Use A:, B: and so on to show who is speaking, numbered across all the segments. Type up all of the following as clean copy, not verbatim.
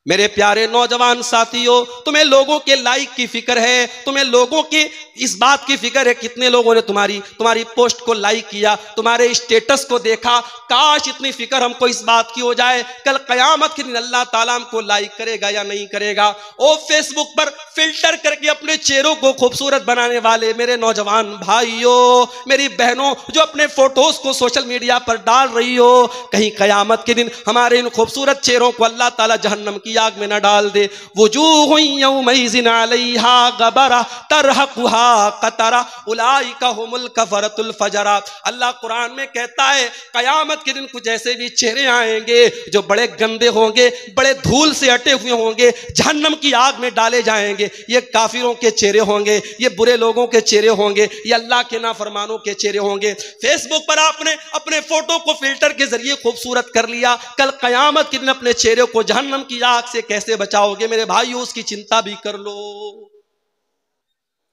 A: मेरे प्यारे नौजवान साथियों, तुम्हें लोगों के लाइक की फिक्र है, तुम्हें लोगों के इस बात की फिक्र है कितने लोगों ने तुम्हारी पोस्ट को लाइक किया, तुम्हारे स्टेटस को देखा। काश इतनी फिक्र हमको इस बात की हो जाए कल कयामत के दिन अल्लाह ताला हमको लाइक करेगा या नहीं करेगा। ओ फेसबुक पर फिल्टर करके अपने चेहरों को खूबसूरत बनाने वाले मेरे नौजवान भाइयों, मेरी बहनों, जो अपने फोटोज को सोशल मीडिया पर डाल रही हो, कहीं कयामत के दिन हमारे इन खूबसूरत चेहरों को अल्लाह ताला जहन्नम की आग में न डाल दे। वजूह यौमइज़िन अलैहा गबरा तरहकुहा कतरा उलाइका हुमुल कफरतुल फजरा। अल्लाह कुरान में कहता है कयामत के दिन कुछ ऐसे भी चेहरे आएंगे जो बड़े गंदे होंगे, बड़े धूल से अटे हुए होंगे, जहन्नम की आग में डाले जाएंगे। ये काफिरों के चेहरे होंगे, ये बुरे लोगों के चेहरे होंगे, ये अल्लाह के नाफरमानों के चेहरे होंगे। फेसबुक पर आपने अपने फोटो को फिल्टर के जरिए खूबसूरत कर लिया, कल कयामत के दिन अपने चेहरे को जहन्नम की आग से कैसे बचाओगे मेरे भाइयों, उसकी चिंता भी कर लो।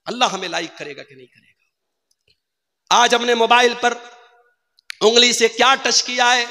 A: अल्लाह हमें लाइक करेगा कि नहीं करेगा। आज हमने मोबाइल पर उंगली से क्या टच किया है,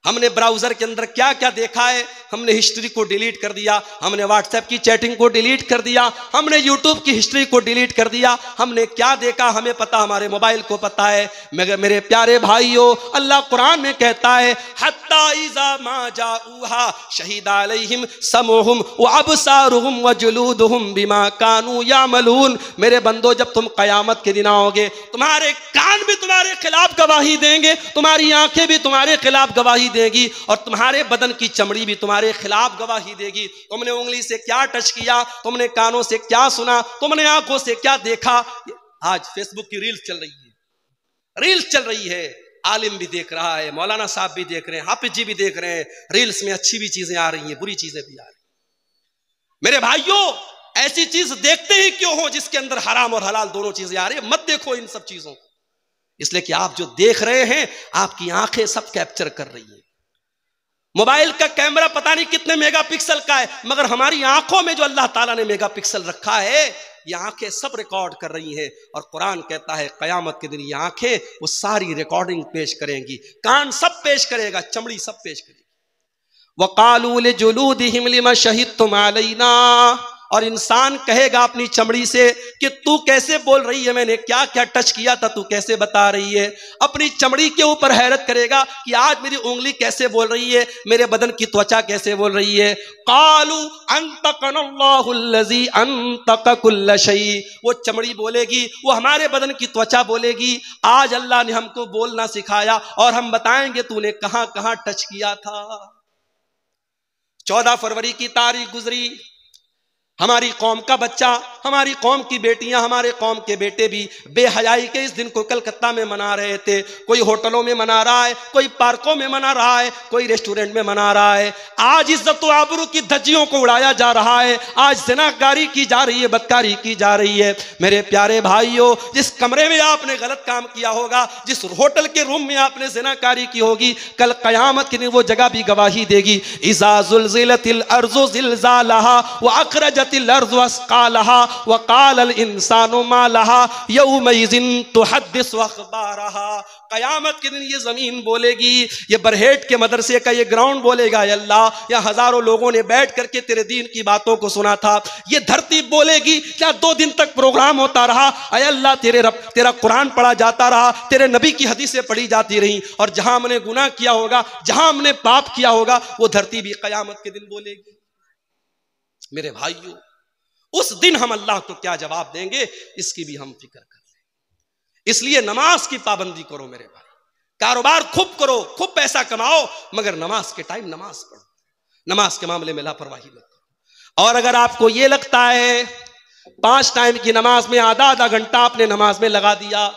A: हमने ब्राउजर के अंदर क्या क्या देखा है, हमने हिस्ट्री को डिलीट कर दिया, हमने व्हाट्सएप की चैटिंग को डिलीट कर दिया, हमने यूट्यूब की हिस्ट्री को डिलीट कर दिया। हमने क्या देखा हमें पता, हमारे मोबाइल को पता है। मगर मेरे प्यारे भाइयों, अल्लाह कुरान में कहता है हत्ता इज़ा मा जाऊहा शहीदा अलैहिम समउहुम व अबसारुहुम व जुलूदुहुम बिमा कानू यामलून। मेरे बंदो, जब तुम कयामत के दिन आओगे, तुम्हारे कान भी तुम्हारे खिलाफ गवाही देंगे, तुम्हारी आंखें भी तुम्हारे खिलाफ गवाही देगी और तुम्हारे बदन की चमड़ी भी तुम्हारे खिलाफ गवाही देगी। तुमने उंगली से क्या टच किया, तुमने कानों से क्या सुना, तुमने आंखों से क्या देखा। आज फेसबुक की रील्स चल रही है, रील्स चल रही है, आलिम भी देख रहा है, मौलाना साहब भी देख रहे हैं, हाफिज जी भी देख रहे हैं। रील्स में अच्छी भी चीजें आ रही हैं, बुरी चीजें भी आ रही हैं। मेरे भाइयों, ऐसी चीज देखते ही क्यों हो जिसके अंदर हराम और हलाल दोनों चीजें आ रही है। मत देखो इन सब चीजों को, इसलिए कि आप जो देख रहे हैं आपकी आंखें सब कैप्चर कर रही हैं। मोबाइल का कैमरा पता नहीं कितने मेगापिक्सल का है, मगर हमारी आंखों में जो अल्लाह ताला ने मेगापिक्सल रखा है, ये आंखें सब रिकॉर्ड कर रही हैं। और कुरान कहता है कयामत के दिन ये आंखें वो सारी रिकॉर्डिंग पेश करेंगी, कान सब पेश करेगा, चमड़ी सब पेश करेगी। वक़ालू लिजुलूदिहिम लिमा शहिदतुम अलैना, और इंसान कहेगा अपनी चमड़ी से कि तू कैसे बोल रही है, मैंने क्या क्या टच किया था, तू कैसे बता रही है। अपनी चमड़ी के ऊपर हैरत करेगा कि आज मेरी उंगली कैसे बोल रही है, मेरे बदन की त्वचा कैसे बोल रही है। कालू अंतकनल्लाहुल्लज़ी अंतक कुल्ल शै, वो चमड़ी बोलेगी, वो हमारे बदन की त्वचा बोलेगी, आज अल्लाह ने हमको बोलना सिखाया और हम बताएंगे तूने कहां कहां टच किया था। 14 फरवरी की तारीख गुजरी, हमारी कौम का बच्चा, हमारी कौम की बेटियां, हमारे कौम के बेटे भी बेहयाई के इस दिन को कलकत्ता में मना रहे थे। कोई होटलों में मना रहा है, कोई पार्कों में मना रहा है, कोई रेस्टोरेंट में मना रहा है। आज इज्जत व आबरू की धज्जियों को उड़ाया जा रहा है, आज ज़िनाकारी की जा रही है, बदकारी की जा रही है। मेरे प्यारे भाइयों, जिस कमरे में आपने गलत काम किया होगा, जिस होटल के रूम में आपने ज़िनाकारी की होगी, कल क़यामत के दिन वो जगह भी गवाही देगी। इज़ा ज़ुल्ज़िलतिल अर्ज़ु ज़िल्ज़ालहा व अख़रजतिल अर्ज़ु अस्क़ालहा व क़ालल इंसानु मा लहा यौमइज़िन तुहद्दिसु अख़बारहा। क़यामत के दिन ये ज़मीन बोलेगी, ये बरहेट के मदरसे का ये ग्राउंड बोलेगा, अल्लाह यहाँ हज़ारों लोगों ने बैठ करके तेरे दीन की बातों को सुना था। ये धरती बोलेगी, क्या 2 दिन तक प्रोग्राम होता रहा, अय अल्लाह तेरा कुरान पढ़ा जाता रहा, तेरे नबी की हदीसें पढ़ी जाती रही, और जहां हमने गुनाह किया होगा, जहां हमने पाप किया होगा, वो धरती भी क़यामत के दिन बोलेगी। मेरे भाइयों, उस दिन हम अल्लाह को क्या जवाब देंगे, इसकी भी हम फिक्र कर लें। इसलिए नमाज की पाबंदी करो मेरे भाई, कारोबार खूब करो, खूब पैसा कमाओ, मगर नमाज के टाइम नमाज पढ़ो, नमाज के मामले में लापरवाही मत करो। और अगर आपको यह लगता है 5 टाइम की नमाज में आधा घंटा आपने नमाज में लगा दिया,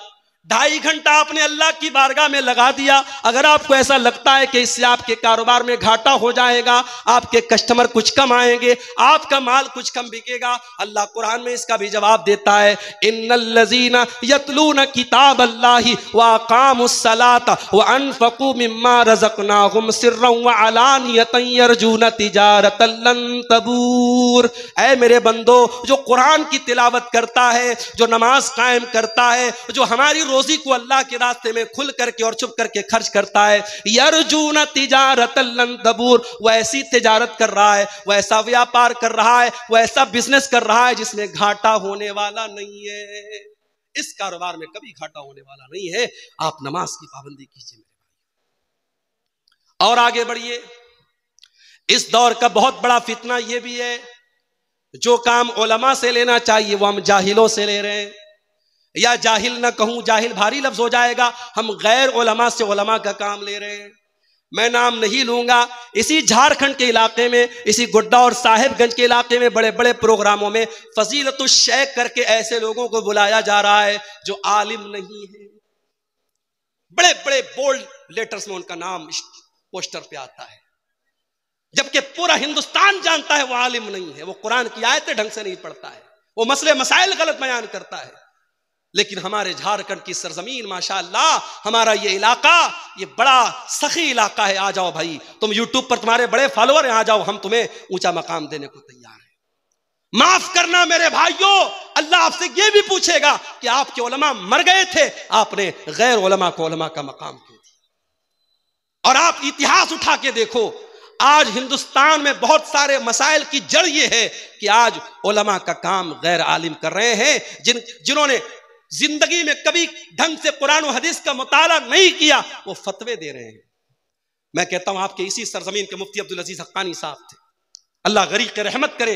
A: 2.5 घंटा आपने अल्लाह की बारगाह में लगा दिया, अगर आपको ऐसा लगता है कि इससे आपके कारोबार में घाटा हो जाएगा, आपके कस्टमर कुछ कम आएंगे, आपका माल कुछ कम बिकेगा, अल्लाह कुरान में इसका भी जवाब देता है, इन्नल्लज़ीना यतलूना किताबल्लाहि व अक़ामुस्सलाता व अनफ़क़ू मिम्मा रज़क़नाहुम सिर्रन व अलानियतन यरजूना तिजारतन लन तबूर। ऐ मेरे बंदो, जो कुरान की तिलावत करता है, जो नमाज कायम करता है, जो हमारी रोजी को अल्लाह के रास्ते में खुल करके और छुप करके खर्च करता है। यरजून तिजारतन लन तबूर, वो ऐसी तिजारत कर रहा है, वो ऐसा व्यापार कर रहा है, वो ऐसा बिजनेस कर रहा है जिसमें घाटा होने वाला नहीं है। इस कारोबार में कभी घाटा होने वाला नहीं है। आप नमाज की पाबंदी कीजिए और आगे बढ़िए। इस दौर का बहुत बड़ा फितना यह भी है, जो काम उलमा से लेना चाहिए वो हम जाहिलों से ले रहे हैं, या जाहिल ना कहूं, जाहिल भारी लफ्ज हो जाएगा, हम गैर उलमा से उलमा का काम ले रहे हैं। मैं नाम नहीं लूंगा, इसी झारखंड के इलाके में, इसी गोड्डा और साहिबगंज के इलाके में बड़े बड़े प्रोग्रामों में फजीलतुल शेख करके ऐसे लोगों को बुलाया जा रहा है जो आलिम नहीं है। बड़े बड़े बोल्ड लेटर्स में उनका नाम पोस्टर पे आता है, जबकि पूरा हिंदुस्तान जानता है वो आलिम नहीं है, वो कुरान की आयतें ढंग से नहीं पढ़ता है, वो मसले मसाइल गलत बयान करता है। लेकिन हमारे झारखंड की सरजमीन माशाअल्लाह, हमारा ये इलाका ये बड़ा सखी इलाका है। आ जाओ भाई, तुम यूट्यूब पर तुम्हारे बड़े फॉलोअर हैं, आ जाओ, हम तुम्हें ऊंचा मकाम देने को तैयार हैं। माफ करना मेरे भाइयों, अल्लाह आपसे ये भी पूछेगा कि आपके उलमा मर गए थे, आपने गैर उलमा को उलमा का मकाम क्यों दिया। और आप इतिहास उठा के देखो, आज हिंदुस्तान में बहुत सारे मसाइल की जड़ ये है कि आज उलमा का काम गैर आलिम कर रहे हैं, जिन्होंने जिंदगी में कभी ढंग से कुरान और हदीस का मुताला नहीं किया, वो फतवे दे रहे हैं। मैं कहता हूं आपके इसी सरजमीन के मुफ्ती अब्दुल अजीज हक्कानी साहब थे, अल्लाह गरीक रहमत करे,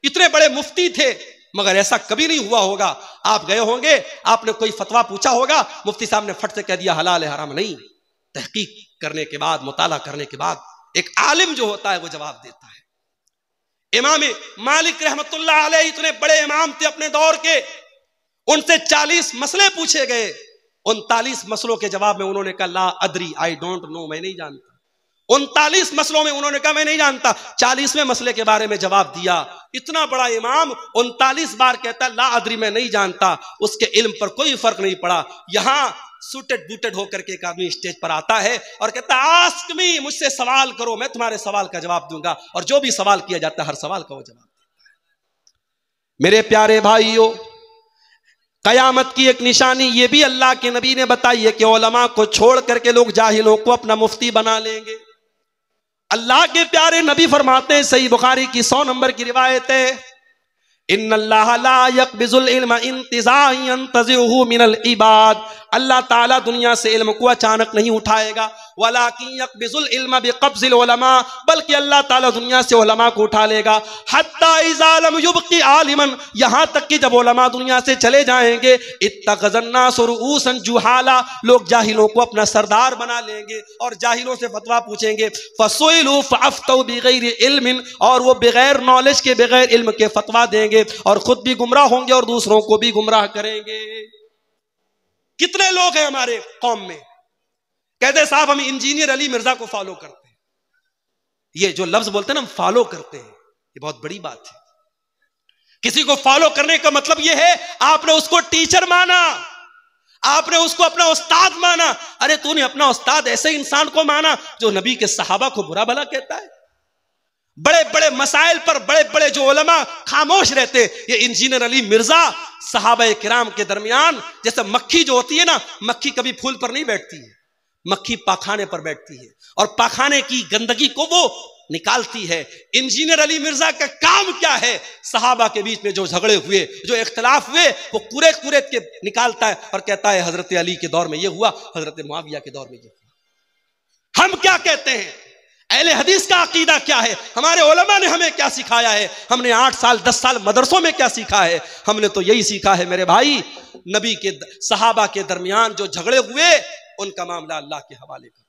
A: इतने बड़े मुफ्ती थे, मगर ऐसा कभी नहीं हुआ होगा। आप गए होंगे, आपने कोई फतवा पूछा होगा, मुफ्ती साहब ने फट से कह दिया हलाल है हराम नहीं। तहकीक करने के बाद, मुताला करने के बाद एक आलिम जो होता है वो जवाब देता है। इमाम मालिक रहमतुल्लाह अलैह इतने बड़े इमाम थे अपने दौर के, उनसे 40 मसले पूछे गए, 39 मसलों के जवाब में उन्होंने कहा ला अदरी, आई डोंट नो, मैं नहीं जानता। 39 मसलों में उन्होंने कहा मैं नहीं जानता, 40वें मसले के बारे में जवाब दिया। इतना बड़ा इमाम 39 बार कहता ला अदरी, मैं नहीं जानता, उसके इल्म पर कोई फर्क नहीं पड़ा। यहां सूटेड बूटेड होकर के एक आदमी स्टेज पर आता है और कहता आस्क मी, मुझसे सवाल करो, मैं तुम्हारे सवाल का जवाब दूंगा। और जो भी सवाल किया जाता है हर सवाल का वो जवाब देता है। मेरे प्यारे भाइयों, कयामत की एक निशानी ये भी अल्लाह के नबी ने बताई है कि उलमा को छोड़ करके लोग जाहिलों को अपना मुफ्ती बना लेंगे। अल्लाह के प्यारे नबी फरमाते हैं, सही बुखारी की 100 नंबर की रिवायत है, इन्नल्लाह ला यक़बिज़ुल इल्म इंतिज़ाअन यंतज़िउहु मिनल इबाद, अल्लाह ताला दुनिया से इल्म को अचानक नहीं उठाएगा, वलाकिन यक़बिज़ुल इल्म बिक़ब्ज़िल उलमा, बल्कि अल्लाह ताला दुनिया से उलमा को उठा लेगा। हत्ता इज़ा लम युबक़ि आलिमन, यहाँ तक कि जब उलमा दुनिया से चले जाएंगे, इत्तख़ज़न नासु रुऊसन जुहाला, लोग जाहिलों को अपना सरदार बना लेंगे और जाहिलों से फतवा पूछेंगे। फ़सुइलू फ़अफ़्तौ बिग़ैरि इल्मिन, और वो बगैर नॉलेज के, बगैर इल्म के फतवा देंगे और खुद भी गुमराह होंगे और दूसरों को भी गुमराह करेंगे। कितने लोग हैं हमारे कौम में कहते साहब हम इंजीनियर अली मिर्जा को फॉलो करते हैं। ये जो लफ्ज बोलते हैं ना, हम फॉलो करते हैं, ये बहुत बड़ी बात है। किसी को फॉलो करने का मतलब यह है आपने उसको टीचर माना, आपने उसको अपना उस्ताद माना। अरे तूने अपना उस्ताद ऐसे इंसान को माना जो नबी के सहाबा को बुरा भला कहता है। बड़े बड़े मसाइल पर बड़े बड़े जो उलमा खामोश रहते, ये इंजीनियर अली मिर्जा सहाबा किराम के दरमियान, जैसे मक्खी जो होती है ना, मक्खी कभी फूल पर नहीं बैठती है, मक्खी पाखाने पर बैठती है और पाखाने की गंदगी को वो निकालती है। इंजीनियर अली मिर्जा का काम क्या है? सहाबा के बीच में जो झगड़े हुए, जो इख्तलाफ हुए, वो कुरेद कुरेद के निकालता है और कहता है हजरत अली के दौर में ये हुआ, हजरत मुआविया के दौर में ये हुआ। हम क्या कहते हैं? अहले हदीस का अकीदा क्या है? हमारे उलमा ने हमें क्या सिखाया है? हमने 8 साल 10 साल मदरसों में क्या सीखा है? हमने तो यही सीखा है मेरे भाई, नबी के सहाबा के दरमियान जो झगड़े हुए उनका मामला अल्लाह के हवाले कर,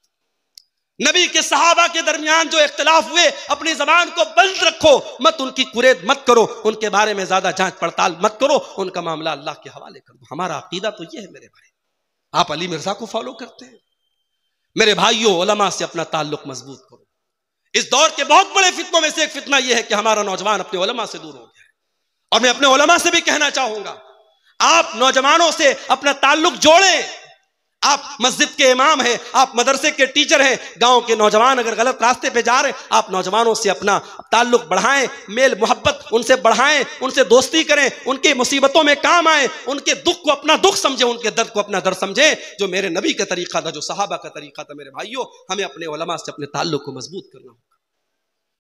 A: नबी के सहाबा के दरमियान जो इख्तिलाफ हुए अपनी जबान को बंद रखो, मत उनकी कुरेद मत करो, उनके बारे में ज्यादा जांच पड़ताल मत करो, उनका मामला अल्लाह के हवाले कर दो। हमारा अकीदा तो ये है मेरे भाई। आप अली मिर्जा को फॉलो करते हैं? मेरे भाइयों, उलमा से अपना ताल्लुक मजबूत करो। इस दौर के बहुत बड़े फितनों में से एक फितना यह है कि हमारा नौजवान अपने उलमा से दूर हो गया है। और मैं अपने उलमा से भी कहना चाहूंगा, आप नौजवानों से अपना ताल्लुक जोड़ें, आप मस्जिद के इमाम हैं, आप मदरसे के टीचर हैं, गांव के नौजवान अगर गलत रास्ते पे जा रहे हैं, आप नौजवानों से अपना ताल्लुक बढ़ाएं, मेल मोहब्बत उनसे बढ़ाएं, उनसे दोस्ती करें, उनकी मुसीबतों में काम आए, उनके दुख को अपना दुख समझें, उनके दर्द को अपना दर्द समझें, जो मेरे नबी का तरीका था, जो सहाबा का तरीका था। मेरे भाइयों, हमें अपने उलमा से अपने ताल्लुक को मजबूत करना होगा।